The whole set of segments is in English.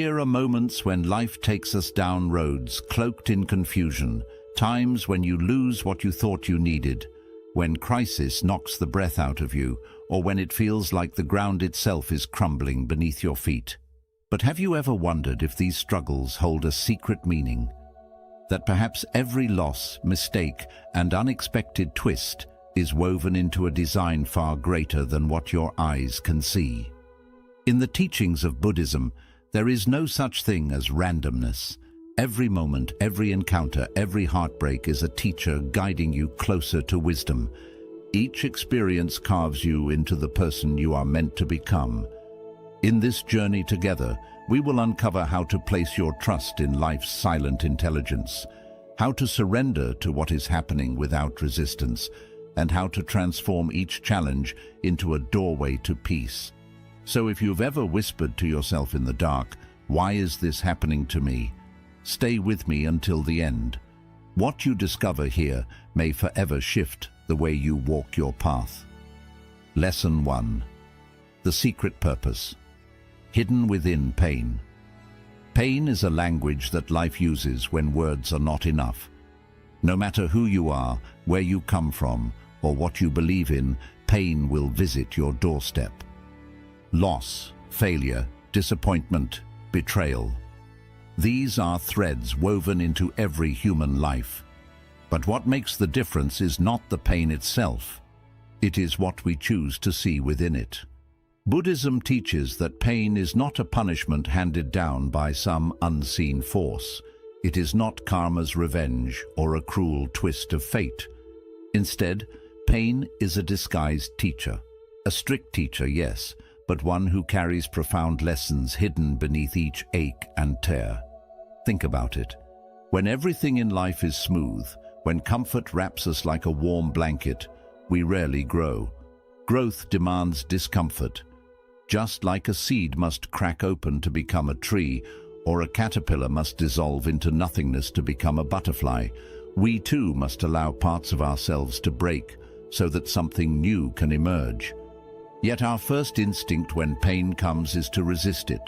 Here are moments when life takes us down roads cloaked in confusion, times when you lose what you thought you needed, when crisis knocks the breath out of you, or when it feels like the ground itself is crumbling beneath your feet. But have you ever wondered if these struggles hold a secret meaning? That perhaps every loss, mistake, and unexpected twist is woven into a design far greater than what your eyes can see. In the teachings of Buddhism, there is no such thing as randomness. Every moment, every encounter, every heartbreak is a teacher guiding you closer to wisdom. Each experience carves you into the person you are meant to become. In this journey together, we will uncover how to place your trust in life's silent intelligence, how to surrender to what is happening without resistance, and how to transform each challenge into a doorway to peace. So if you've ever whispered to yourself in the dark, "Why is this happening to me?" Stay with me until the end. What you discover here may forever shift the way you walk your path. Lesson 1. The secret purpose. Hidden within pain. Pain is a language that life uses when words are not enough. No matter who you are, where you come from, or what you believe in, pain will visit your doorstep. Loss, failure, disappointment, betrayal. These are threads woven into every human life. But what makes the difference is not the pain itself. It is what we choose to see within it. Buddhism teaches that pain is not a punishment handed down by some unseen force. It is not karma's revenge or a cruel twist of fate. Instead, pain is a disguised teacher. A strict teacher, yes, but one who carries profound lessons hidden beneath each ache and tear. Think about it. When everything in life is smooth, when comfort wraps us like a warm blanket, we rarely grow. Growth demands discomfort. Just like a seed must crack open to become a tree, or a caterpillar must dissolve into nothingness to become a butterfly, we too must allow parts of ourselves to break so that something new can emerge. Yet our first instinct when pain comes is to resist it.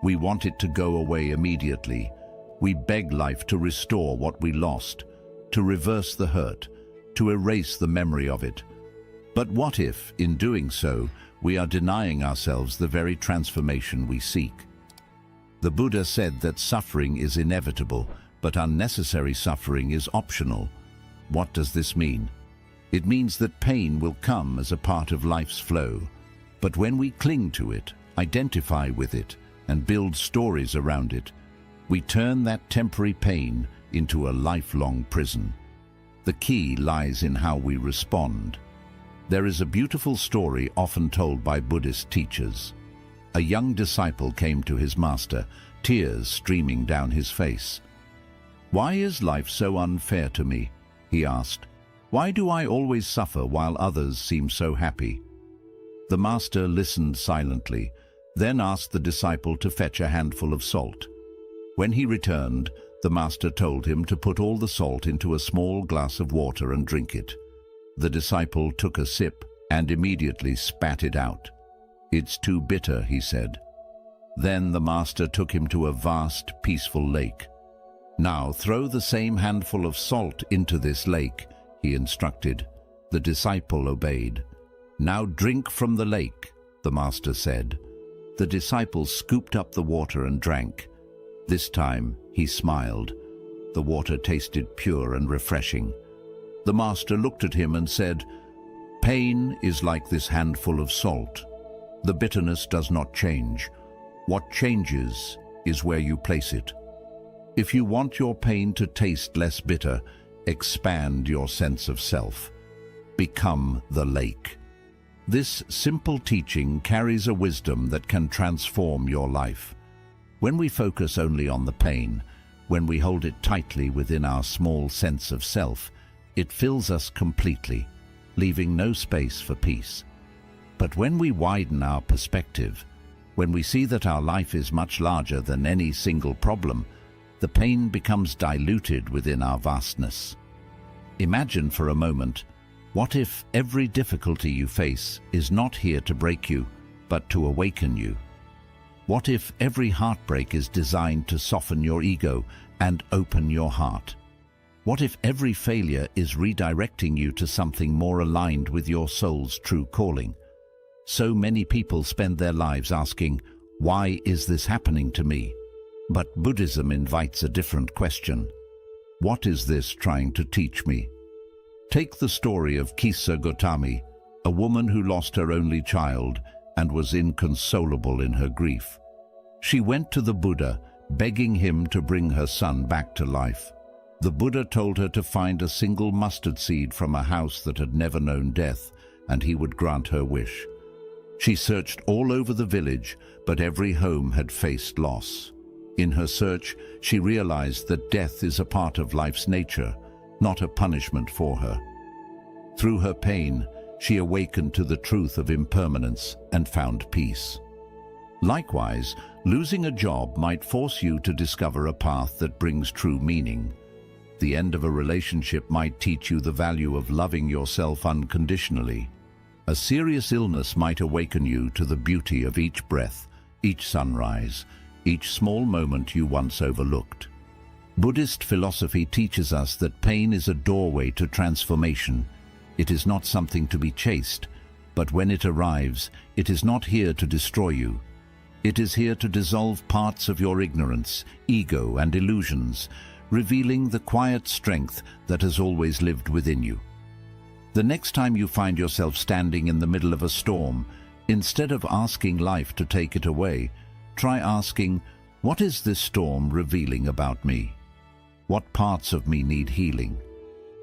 We want it to go away immediately. We beg life to restore what we lost, to reverse the hurt, to erase the memory of it. But what if, in doing so, we are denying ourselves the very transformation we seek? The Buddha said that suffering is inevitable, but unnecessary suffering is optional. What does this mean? It means that pain will come as a part of life's flow. But when we cling to it, identify with it, and build stories around it, we turn that temporary pain into a lifelong prison. The key lies in how we respond. There is a beautiful story often told by Buddhist teachers. A young disciple came to his master, tears streaming down his face. "Why is life so unfair to me?" he asked. "Why do I always suffer while others seem so happy?" The master listened silently, then asked the disciple to fetch a handful of salt. When he returned, the master told him to put all the salt into a small glass of water and drink it. The disciple took a sip and immediately spat it out. "It's too bitter," he said. Then the master took him to a vast, peaceful lake. "Now throw the same handful of salt into this lake," he instructed. The disciple obeyed. "Now drink from the lake," the master said. The disciple scooped up the water and drank. This time he smiled. The water tasted pure and refreshing. The master looked at him and said, "Pain is like this handful of salt. The bitterness does not change. What changes is where you place it. If you want your pain to taste less bitter, expand your sense of self. Become the lake." This simple teaching carries a wisdom that can transform your life. When we focus only on the pain, when we hold it tightly within our small sense of self, it fills us completely, leaving no space for peace. But when we widen our perspective, when we see that our life is much larger than any single problem, the pain becomes diluted within our vastness. Imagine for a moment, what if every difficulty you face is not here to break you, but to awaken you? What if every heartbreak is designed to soften your ego and open your heart? What if every failure is redirecting you to something more aligned with your soul's true calling? So many people spend their lives asking, why is this happening to me? But Buddhism invites a different question. What is this trying to teach me? Take the story of Kisa Gotami, a woman who lost her only child and was inconsolable in her grief. She went to the Buddha, begging him to bring her son back to life. The Buddha told her to find a single mustard seed from a house that had never known death, and he would grant her wish. She searched all over the village, but every home had faced loss. In her search, she realized that death is a part of life's nature, not a punishment for her. Through her pain, she awakened to the truth of impermanence and found peace. Likewise, losing a job might force you to discover a path that brings true meaning. The end of a relationship might teach you the value of loving yourself unconditionally. A serious illness might awaken you to the beauty of each breath, each sunrise, each small moment you once overlooked. Buddhist philosophy teaches us that pain is a doorway to transformation. It is not something to be chased, but when it arrives, it is not here to destroy you. It is here to dissolve parts of your ignorance, ego, and illusions, revealing the quiet strength that has always lived within you. The next time you find yourself standing in the middle of a storm, instead of asking life to take it away, try asking, what is this storm revealing about me? What parts of me need healing?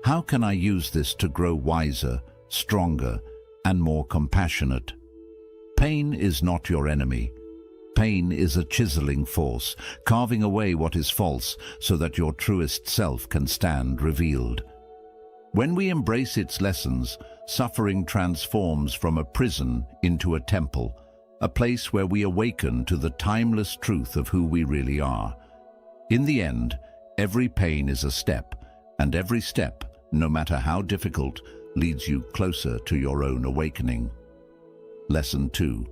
How can I use this to grow wiser, stronger, and more compassionate? Pain is not your enemy. Pain is a chiseling force, carving away what is false so that your truest self can stand revealed. When we embrace its lessons, suffering transforms from a prison into a temple, a place where we awaken to the timeless truth of who we really are. In the end, every pain is a step, and every step, no matter how difficult, leads you closer to your own awakening. Lesson 2.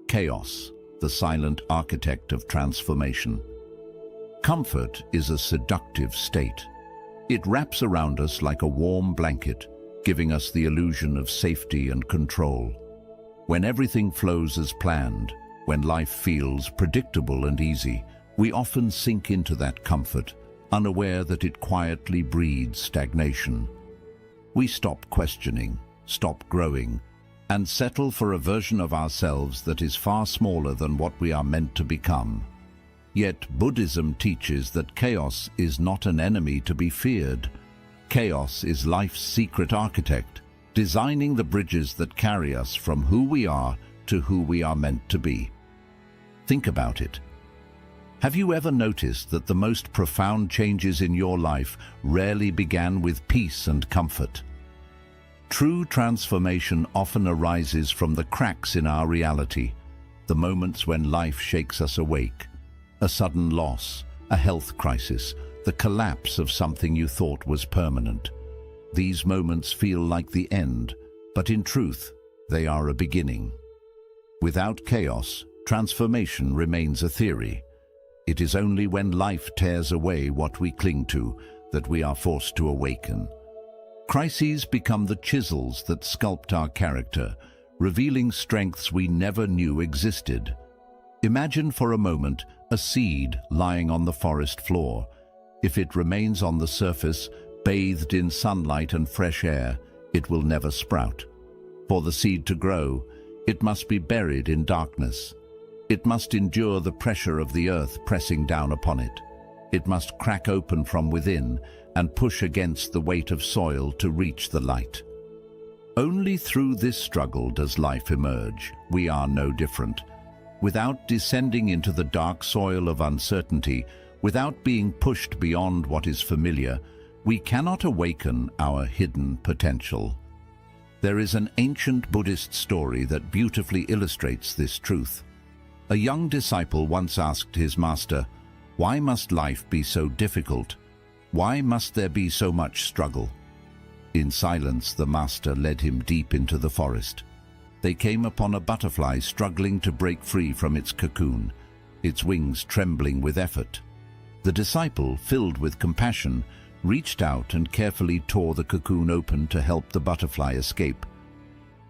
Chaos, the silent architect of transformation. Comfort is a seductive state. It wraps around us like a warm blanket, giving us the illusion of safety and control. When everything flows as planned, when life feels predictable and easy, we often sink into that comfort, unaware that it quietly breeds stagnation. We stop questioning, stop growing, and settle for a version of ourselves that is far smaller than what we are meant to become. Yet Buddhism teaches that chaos is not an enemy to be feared. Chaos is life's secret architect, designing the bridges that carry us from who we are to who we are meant to be. Think about it. Have you ever noticed that the most profound changes in your life rarely began with peace and comfort? True transformation often arises from the cracks in our reality, the moments when life shakes us awake. A sudden loss, a health crisis, the collapse of something you thought was permanent. These moments feel like the end, but in truth, they are a beginning. Without chaos, transformation remains a theory. It is only when life tears away what we cling to that we are forced to awaken. Crises become the chisels that sculpt our character, revealing strengths we never knew existed. Imagine for a moment a seed lying on the forest floor. If it remains on the surface, bathed in sunlight and fresh air, it will never sprout. For the seed to grow, it must be buried in darkness. It must endure the pressure of the earth pressing down upon it. It must crack open from within and push against the weight of soil to reach the light. Only through this struggle does life emerge. We are no different. Without descending into the dark soil of uncertainty, without being pushed beyond what is familiar, we cannot awaken our hidden potential. There is an ancient Buddhist story that beautifully illustrates this truth. A young disciple once asked his master, "Why must life be so difficult? Why must there be so much struggle?" In silence, the master led him deep into the forest. they came upon a butterfly struggling to break free from its cocoon, its wings trembling with effort. The disciple, filled with compassion, reached out and carefully tore the cocoon open to help the butterfly escape.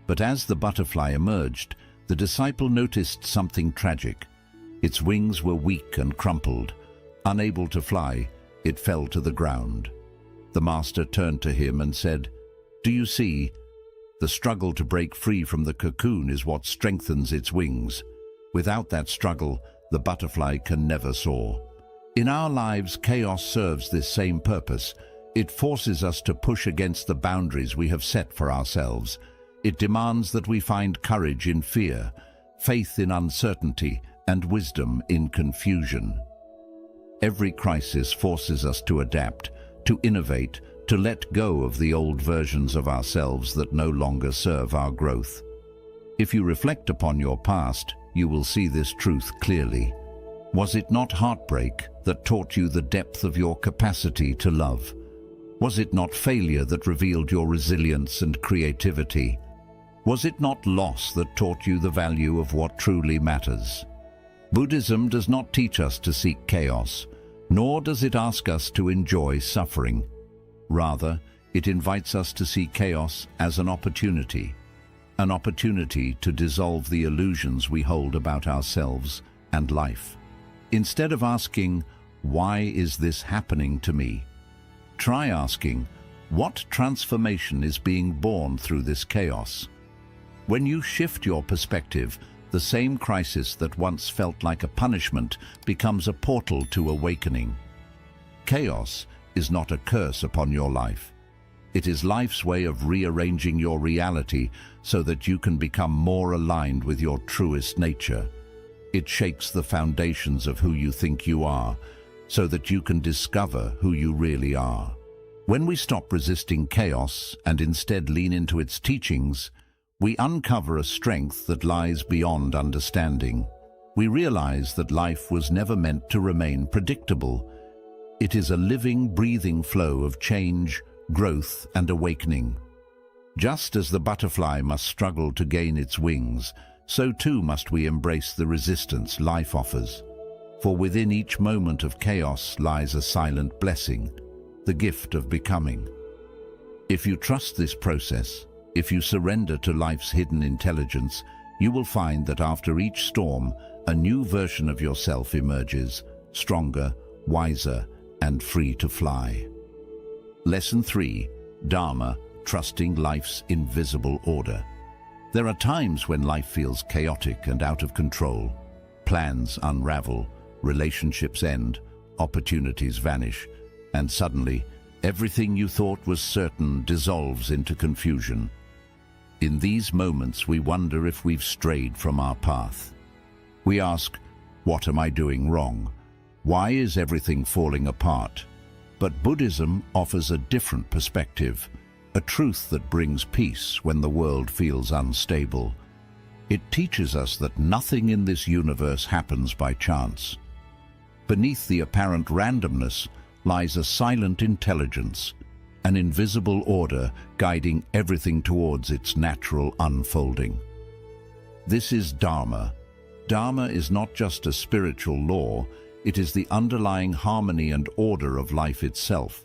But as the butterfly emerged, the disciple noticed something tragic. Its wings were weak and crumpled. Unable to fly, it fell to the ground. The master turned to him and said, "Do you see? The struggle to break free from the cocoon is what strengthens its wings. Without that struggle, the butterfly can never soar." In our lives, chaos serves this same purpose. It forces us to push against the boundaries we have set for ourselves. It demands that we find courage in fear, faith in uncertainty, and wisdom in confusion. Every crisis forces us to adapt, to innovate, to let go of the old versions of ourselves that no longer serve our growth. If you reflect upon your past, you will see this truth clearly. Was it not heartbreak that taught you the depth of your capacity to love? Was it not failure that revealed your resilience and creativity? Was it not loss that taught you the value of what truly matters? Buddhism does not teach us to seek chaos, nor does it ask us to enjoy suffering. Rather, it invites us to see chaos as an opportunity to dissolve the illusions we hold about ourselves and life. Instead of asking, "Why is this happening to me?" try asking, "What transformation is being born through this chaos?" When you shift your perspective, the same crisis that once felt like a punishment becomes a portal to awakening. Chaos is not a curse upon your life. It is life's way of rearranging your reality so that you can become more aligned with your truest nature. It shakes the foundations of who you think you are, so that you can discover who you really are. When we stop resisting chaos and instead lean into its teachings, we uncover a strength that lies beyond understanding. We realize that life was never meant to remain predictable. It is a living, breathing flow of change, growth, and awakening. Just as the butterfly must struggle to gain its wings, so too must we embrace the resistance life offers. For within each moment of chaos lies a silent blessing, the gift of becoming. If you trust this process, if you surrender to life's hidden intelligence, you will find that after each storm, a new version of yourself emerges, stronger, wiser, and free to fly. Lesson 3. Dharma, trusting life's invisible order. There are times when life feels chaotic and out of control. Plans unravel, relationships end, opportunities vanish, and suddenly, everything you thought was certain dissolves into confusion. In these moments, we wonder if we've strayed from our path. We ask, "What am I doing wrong? Why is everything falling apart?" But Buddhism offers a different perspective, a truth that brings peace when the world feels unstable. It teaches us that nothing in this universe happens by chance. Beneath the apparent randomness lies a silent intelligence, an invisible order guiding everything towards its natural unfolding. This is Dharma. Dharma is not just a spiritual law, it is the underlying harmony and order of life itself.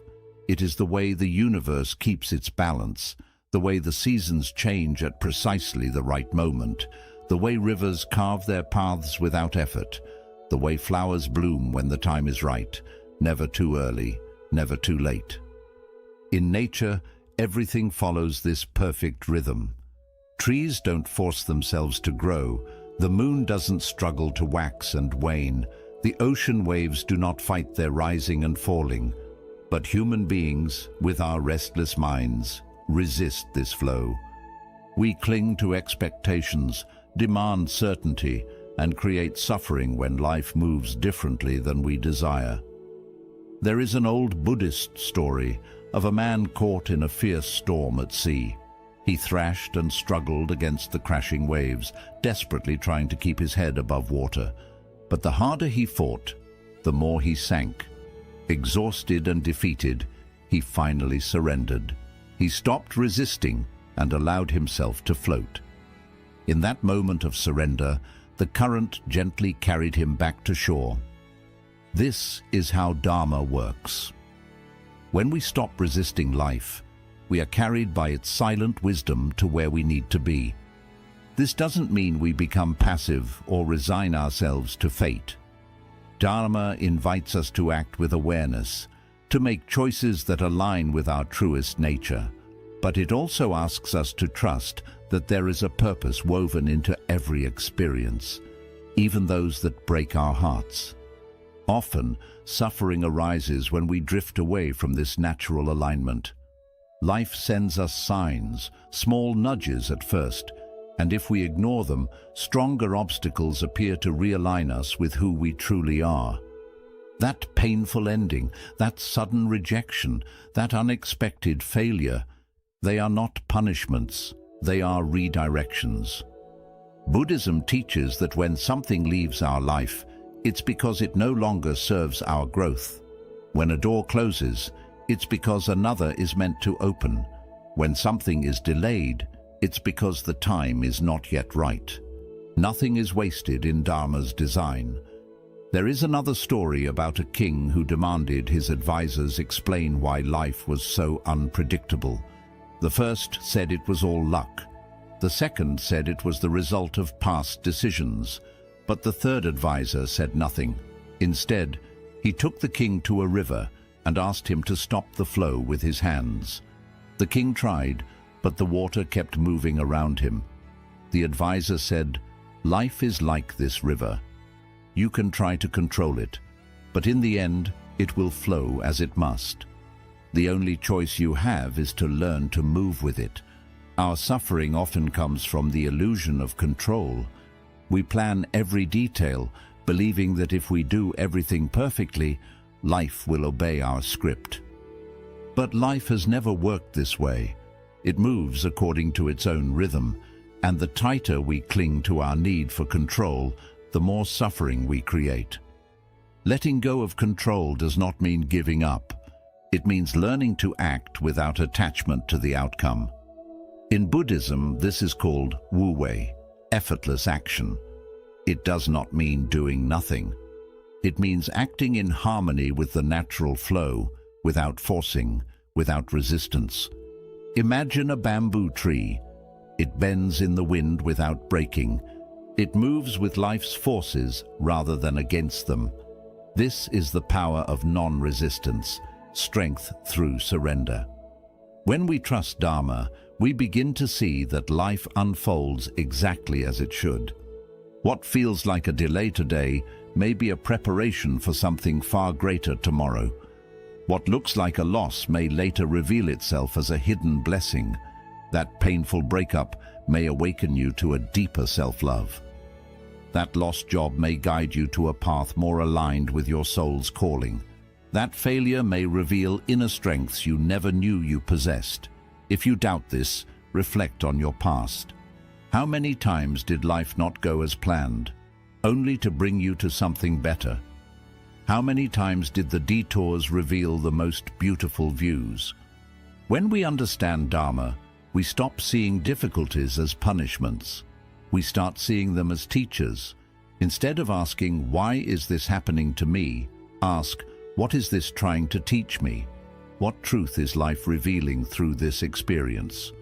It is the way the universe keeps its balance, the way the seasons change at precisely the right moment, the way rivers carve their paths without effort, the way flowers bloom when the time is right, never too early, never too late. In nature, everything follows this perfect rhythm. Trees don't force themselves to grow, the moon doesn't struggle to wax and wane, the ocean waves do not fight their rising and falling. But human beings, with our restless minds, resist this flow. We cling to expectations, demand certainty, and create suffering when life moves differently than we desire. There is an old Buddhist story of a man caught in a fierce storm at sea. He thrashed and struggled against the crashing waves, desperately trying to keep his head above water. But the harder he fought, the more he sank. Exhausted and defeated, he finally surrendered. He stopped resisting and allowed himself to float. In that moment of surrender, the current gently carried him back to shore. This is how Dharma works. When we stop resisting life, we are carried by its silent wisdom to where we need to be. This doesn't mean we become passive or resign ourselves to fate. Dharma invites us to act with awareness, to make choices that align with our truest nature. But it also asks us to trust that there is a purpose woven into every experience, even those that break our hearts. Often, suffering arises when we drift away from this natural alignment. Life sends us signs, small nudges at first, and if we ignore them, stronger obstacles appear to realign us with who we truly are. That painful ending, that sudden rejection, that unexpected failure, they are not punishments, they are redirections. Buddhism teaches that when something leaves our life, it's because it no longer serves our growth. When a door closes, it's because another is meant to open. When something is delayed, it's because the time is not yet right. Nothing is wasted in Dharma's design. There is another story about a king who demanded his advisors explain why life was so unpredictable. The first said it was all luck. The second said it was the result of past decisions. But the third advisor said nothing. Instead, he took the king to a river and asked him to stop the flow with his hands. The king tried, but the water kept moving around him. The advisor said, "Life is like this river. You can try to control it, but in the end, it will flow as it must. The only choice you have is to learn to move with it." Our suffering often comes from the illusion of control. We plan every detail, believing that if we do everything perfectly, life will obey our script. But life has never worked this way. It moves according to its own rhythm, and the tighter we cling to our need for control, the more suffering we create. Letting go of control does not mean giving up. It means learning to act without attachment to the outcome. In Buddhism, this is called wu-wei, effortless action. It does not mean doing nothing. It means acting in harmony with the natural flow, without forcing, without resistance. Imagine a bamboo tree. It bends in the wind without breaking. It moves with life's forces rather than against them. This is the power of non-resistance, strength through surrender. When we trust Dharma, we begin to see that life unfolds exactly as it should. What feels like a delay today may be a preparation for something far greater tomorrow. What looks like a loss may later reveal itself as a hidden blessing. That painful breakup may awaken you to a deeper self-love. That lost job may guide you to a path more aligned with your soul's calling. That failure may reveal inner strengths you never knew you possessed. If you doubt this, reflect on your past. How many times did life not go as planned, only to bring you to something better? How many times did the detours reveal the most beautiful views? When we understand Dharma, we stop seeing difficulties as punishments. We start seeing them as teachers. Instead of asking, "Why is this happening to me?" ask, "What is this trying to teach me? What truth is life revealing through this experience?"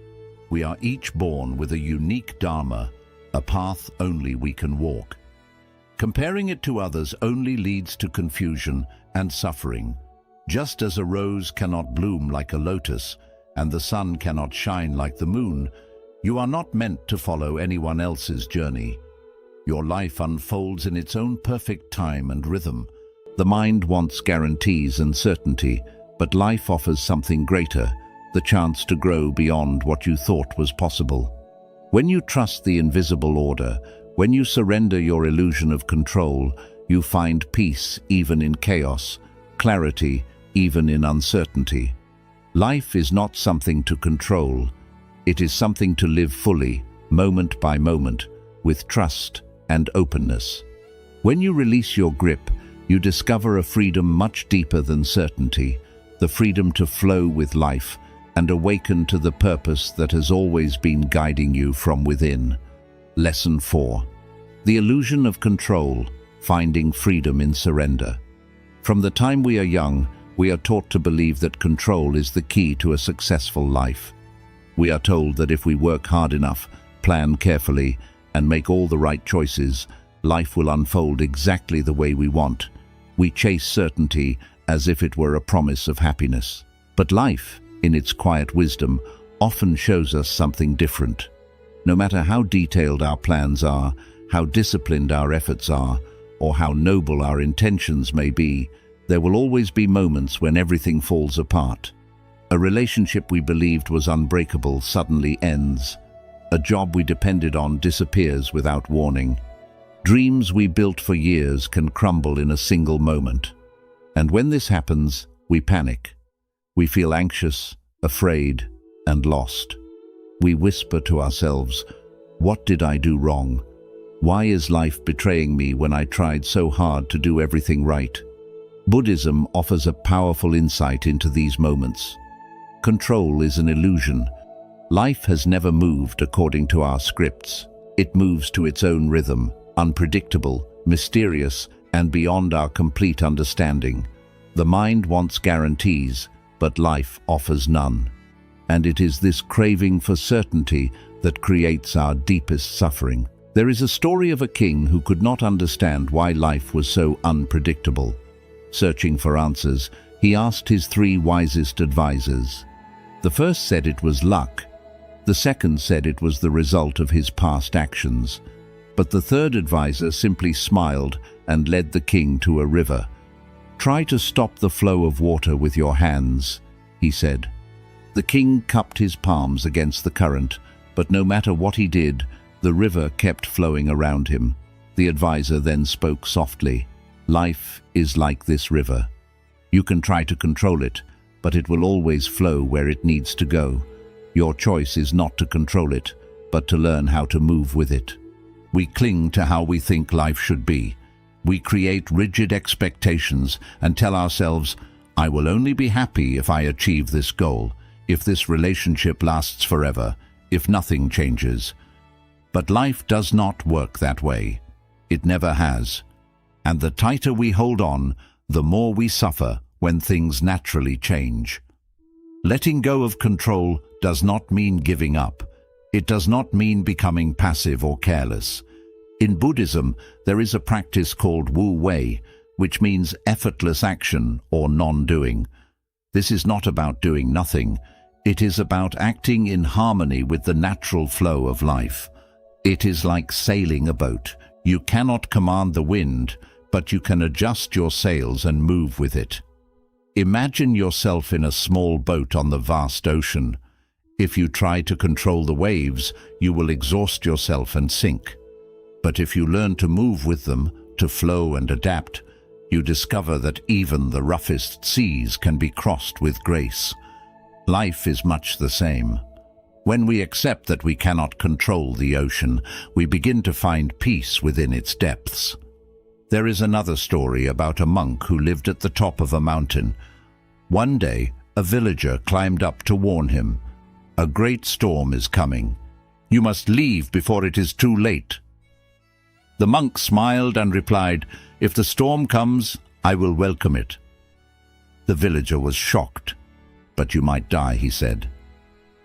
We are each born with a unique Dharma, a path only we can walk. Comparing it to others only leads to confusion and suffering. Just as a rose cannot bloom like a lotus, and the sun cannot shine like the moon, you are not meant to follow anyone else's journey. Your life unfolds in its own perfect time and rhythm. The mind wants guarantees and certainty, but life offers something greater, the chance to grow beyond what you thought was possible. When you trust the invisible order, when you surrender your illusion of control, you find peace even in chaos, clarity even in uncertainty. Life is not something to control. It is something to live fully, moment by moment, with trust and openness. When you release your grip, you discover a freedom much deeper than certainty, the freedom to flow with life and awaken to the purpose that has always been guiding you from within. Lesson 4. The illusion of control, finding freedom in surrender. From the time we are young, we are taught to believe that control is the key to a successful life. We are told that if we work hard enough, plan carefully, and make all the right choices, life will unfold exactly the way we want. We chase certainty as if it were a promise of happiness. But life, in its quiet wisdom, often shows us something different. No matter how detailed our plans are, how disciplined our efforts are, or how noble our intentions may be, there will always be moments when everything falls apart. A relationship we believed was unbreakable suddenly ends. A job we depended on disappears without warning. Dreams we built for years can crumble in a single moment. And when this happens, we panic. We feel anxious, afraid, and lost. We whisper to ourselves, "What did I do wrong? Why is life betraying me when I tried so hard to do everything right?" Buddhism offers a powerful insight into these moments. Control is an illusion. Life has never moved according to our scripts. It moves to its own rhythm, unpredictable, mysterious, and beyond our complete understanding. The mind wants guarantees, but life offers none. And it is this craving for certainty that creates our deepest suffering. There is a story of a king who could not understand why life was so unpredictable. Searching for answers, he asked his 3 wisest advisors. The first said it was luck. The second said it was the result of his past actions. But the third advisor simply smiled and led the king to a river. "Try to stop the flow of water with your hands," he said. The king cupped his palms against the current, but no matter what he did, the river kept flowing around him. The advisor then spoke softly. "Life is like this river. You can try to control it, but it will always flow where it needs to go. Your choice is not to control it, but to learn how to move with it." We cling to how we think life should be. We create rigid expectations and tell ourselves, "I will only be happy if I achieve this goal, if this relationship lasts forever, if nothing changes." But life does not work that way. It never has. And the tighter we hold on, the more we suffer when things naturally change. Letting go of control does not mean giving up. It does not mean becoming passive or careless. In Buddhism, there is a practice called Wu Wei, which means effortless action or non-doing. This is not about doing nothing. It is about acting in harmony with the natural flow of life. It is like sailing a boat. You cannot command the wind, but you can adjust your sails and move with it. Imagine yourself in a small boat on the vast ocean. If you try to control the waves, you will exhaust yourself and sink. But if you learn to move with them, to flow and adapt, you discover that even the roughest seas can be crossed with grace. Life is much the same. When we accept that we cannot control the ocean, we begin to find peace within its depths. There is another story about a monk who lived at the top of a mountain. One day, a villager climbed up to warn him, "A great storm is coming. You must leave before it is too late." The monk smiled and replied, "If the storm comes, I will welcome it." The villager was shocked. "But you might die," he said.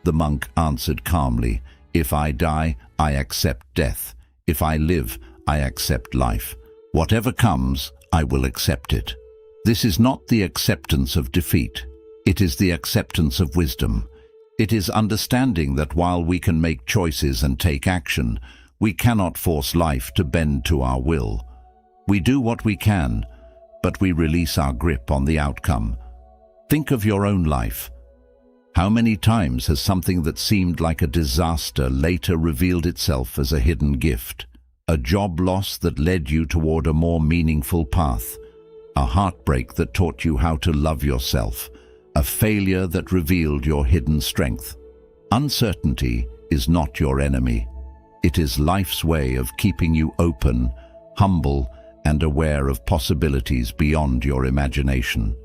The monk answered calmly, "If I die, I accept death. If I live, I accept life. Whatever comes, I will accept it." This is not the acceptance of defeat. It is the acceptance of wisdom. It is understanding that while we can make choices and take action, we cannot force life to bend to our will. We do what we can, but we release our grip on the outcome. Think of your own life. How many times has something that seemed like a disaster later revealed itself as a hidden gift? A job loss that led you toward a more meaningful path. A heartbreak that taught you how to love yourself. A failure that revealed your hidden strength. Uncertainty is not your enemy. It is life's way of keeping you open, humble, and aware of possibilities beyond your imagination.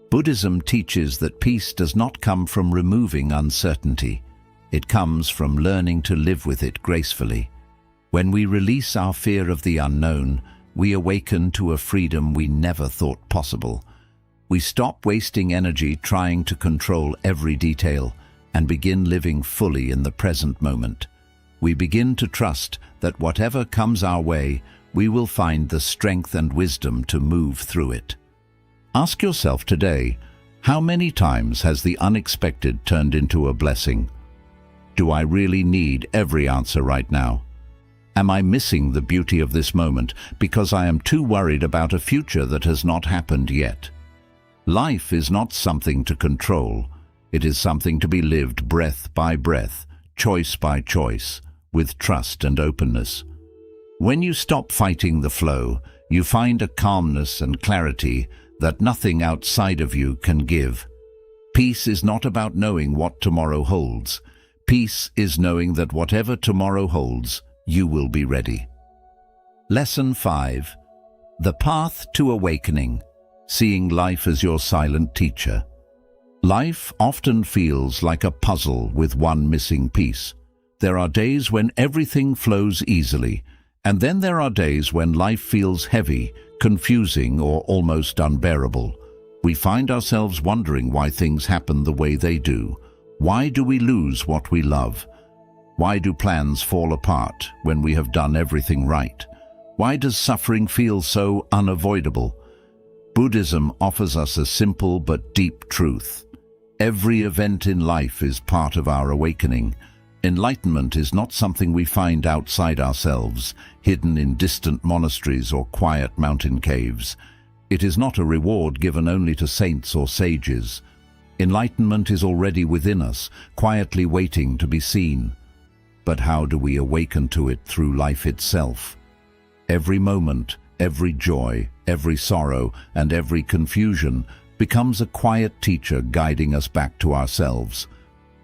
Buddhism teaches that peace does not come from removing uncertainty. It comes from learning to live with it gracefully. When we release our fear of the unknown, we awaken to a freedom we never thought possible. We stop wasting energy trying to control every detail and begin living fully in the present moment. We begin to trust that whatever comes our way, we will find the strength and wisdom to move through it. Ask yourself today, how many times has the unexpected turned into a blessing? Do I really need every answer right now? Am I missing the beauty of this moment because I am too worried about a future that has not happened yet? Life is not something to control. It is something to be lived breath by breath, choice by choice, with trust and openness. When you stop fighting the flow, you find a calmness and clarity that nothing outside of you can give. Peace is not about knowing what tomorrow holds. Peace is knowing that whatever tomorrow holds, you will be ready. Lesson 5. The Path to Awakening. Seeing life as your silent teacher. Life often feels like a puzzle with one missing piece. There are days when everything flows easily, and then there are days when life feels heavy, confusing, or almost unbearable. We find ourselves wondering why things happen the way they do. Why do we lose what we love? Why do plans fall apart when we have done everything right? Why does suffering feel so unavoidable? Buddhism offers us a simple but deep truth. Every event in life is part of our awakening. Enlightenment is not something we find outside ourselves, hidden in distant monasteries or quiet mountain caves. It is not a reward given only to saints or sages. Enlightenment is already within us, quietly waiting to be seen. But how do we awaken to it through life itself? Every moment, every joy, every sorrow, and every confusion becomes a quiet teacher guiding us back to ourselves.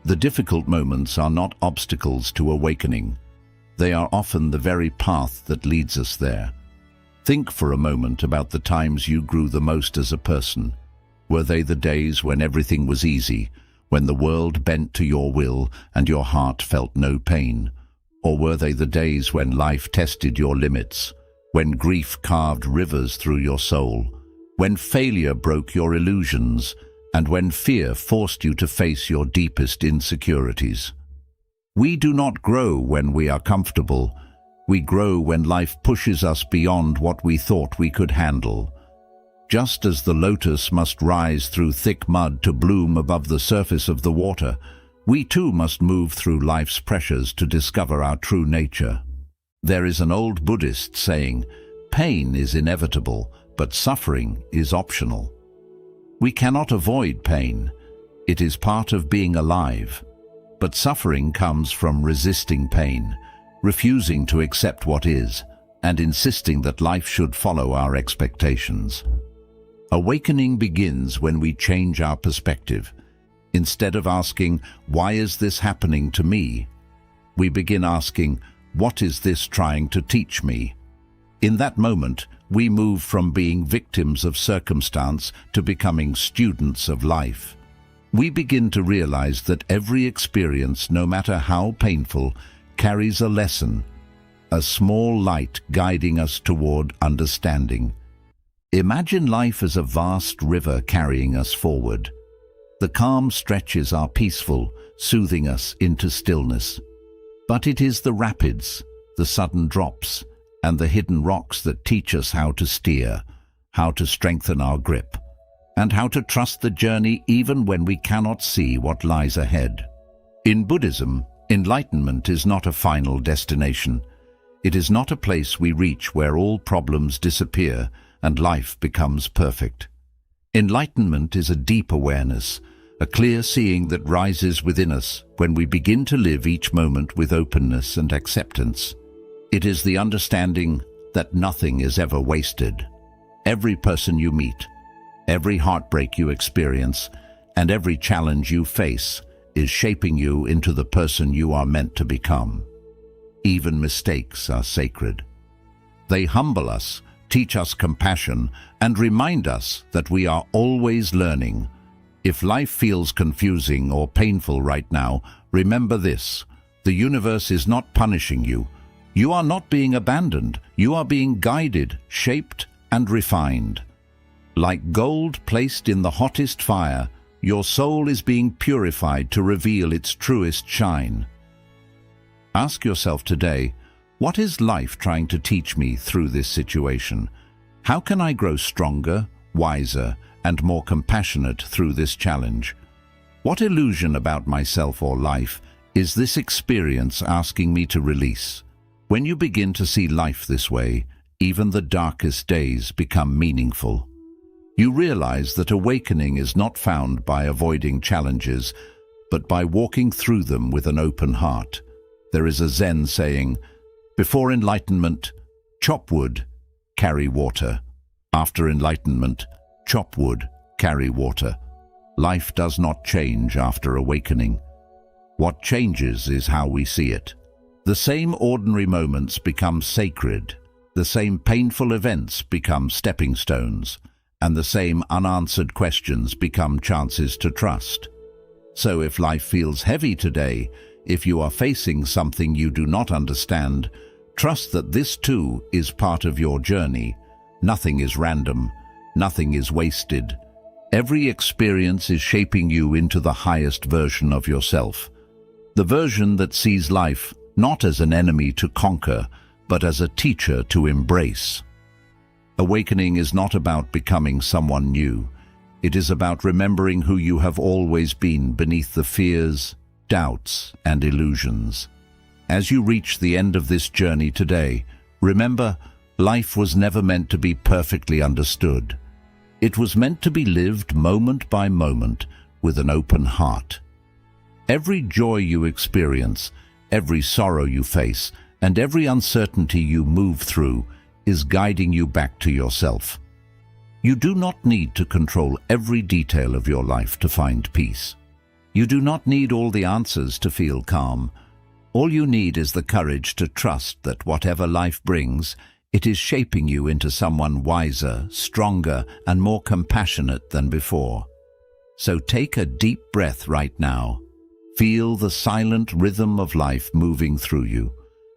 The difficult moments are not obstacles to awakening. They are often the very path that leads us there. Think for a moment about the times you grew the most as a person. Were they the days when everything was easy, when the world bent to your will and your heart felt no pain? Or were they the days when life tested your limits, when grief carved rivers through your soul, when failure broke your illusions, and when fear forced you to face your deepest insecurities? We do not grow when we are comfortable. We grow when life pushes us beyond what we thought we could handle. Just as the lotus must rise through thick mud to bloom above the surface of the water, we too must move through life's pressures to discover our true nature. There is an old Buddhist saying, "Pain is inevitable, but suffering is optional." We cannot avoid pain. It is part of being alive. But suffering comes from resisting pain, refusing to accept what is, and insisting that life should follow our expectations. Awakening begins when we change our perspective. Instead of asking, "Why is this happening to me?" we begin asking, "What is this trying to teach me?" In that moment, we move from being victims of circumstance to becoming students of life. We begin to realize that every experience, no matter how painful, carries a lesson, a small light guiding us toward understanding. Imagine life as a vast river carrying us forward. The calm stretches are peaceful, soothing us into stillness. But it is the rapids, the sudden drops, and the hidden rocks that teach us how to steer, how to strengthen our grip, and how to trust the journey even when we cannot see what lies ahead. In Buddhism, enlightenment is not a final destination. It is not a place we reach where all problems disappear and life becomes perfect. Enlightenment is a deep awareness, a clear seeing that rises within us when we begin to live each moment with openness and acceptance. It is the understanding that nothing is ever wasted. Every person you meet, every heartbreak you experience, and every challenge you face is shaping you into the person you are meant to become. Even mistakes are sacred. They humble us, teach us compassion, and remind us that we are always learning. If life feels confusing or painful right now, remember this: the universe is not punishing you. You are not being abandoned. You are being guided, shaped, and refined. Like gold placed in the hottest fire, your soul is being purified to reveal its truest shine. Ask yourself today, what is life trying to teach me through this situation? How can I grow stronger, wiser, and more compassionate through this challenge? What illusion about myself or life is this experience asking me to release? When you begin to see life this way, even the darkest days become meaningful. You realize that awakening is not found by avoiding challenges, but by walking through them with an open heart. There is a Zen saying, "Before enlightenment, chop wood, carry water. After enlightenment, chop wood, carry water." Life does not change after awakening. What changes is how we see it. The same ordinary moments become sacred, the same painful events become stepping stones, and the same unanswered questions become chances to trust. So if life feels heavy today, if you are facing something you do not understand, trust that this too is part of your journey. Nothing is random, nothing is wasted. Every experience is shaping you into the highest version of yourself. The version that sees life not as an enemy to conquer, but as a teacher to embrace. Awakening is not about becoming someone new. It is about remembering who you have always been beneath the fears, doubts, and illusions. As you reach the end of this journey today, remember, life was never meant to be perfectly understood. It was meant to be lived moment by moment with an open heart. Every joy you experience, every sorrow you face, and every uncertainty you move through is guiding you back to yourself. You do not need to control every detail of your life to find peace. You do not need all the answers to feel calm. All you need is the courage to trust that whatever life brings, it is shaping you into someone wiser, stronger, and more compassionate than before. So take a deep breath right now. Feel the silent rhythm of life moving through you.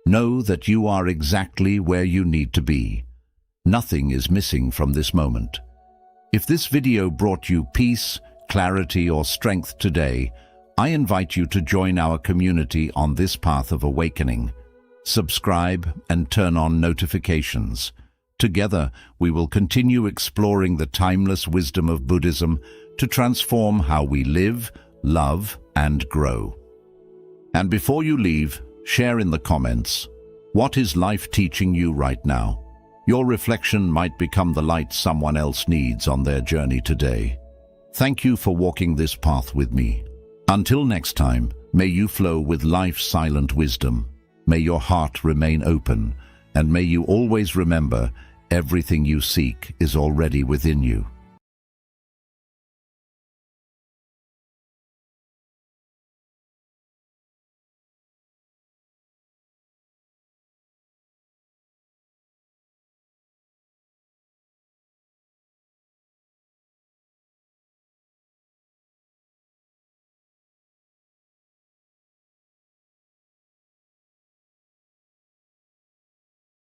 Know that you are exactly where you need to be. Nothing is missing from this moment. If this video brought you peace, clarity, or strength today, I invite you to join our community on this path of awakening. Subscribe and turn on notifications. Together, we will continue exploring the timeless wisdom of Buddhism to transform how we live, love, and grow. And before you leave, share in the comments, what is life teaching you right now? Your reflection might become the light someone else needs on their journey today. Thank you for walking this path with me. Until next time, may you flow with life's silent wisdom. May your heart remain open, and may you always remember everything you seek is already within you.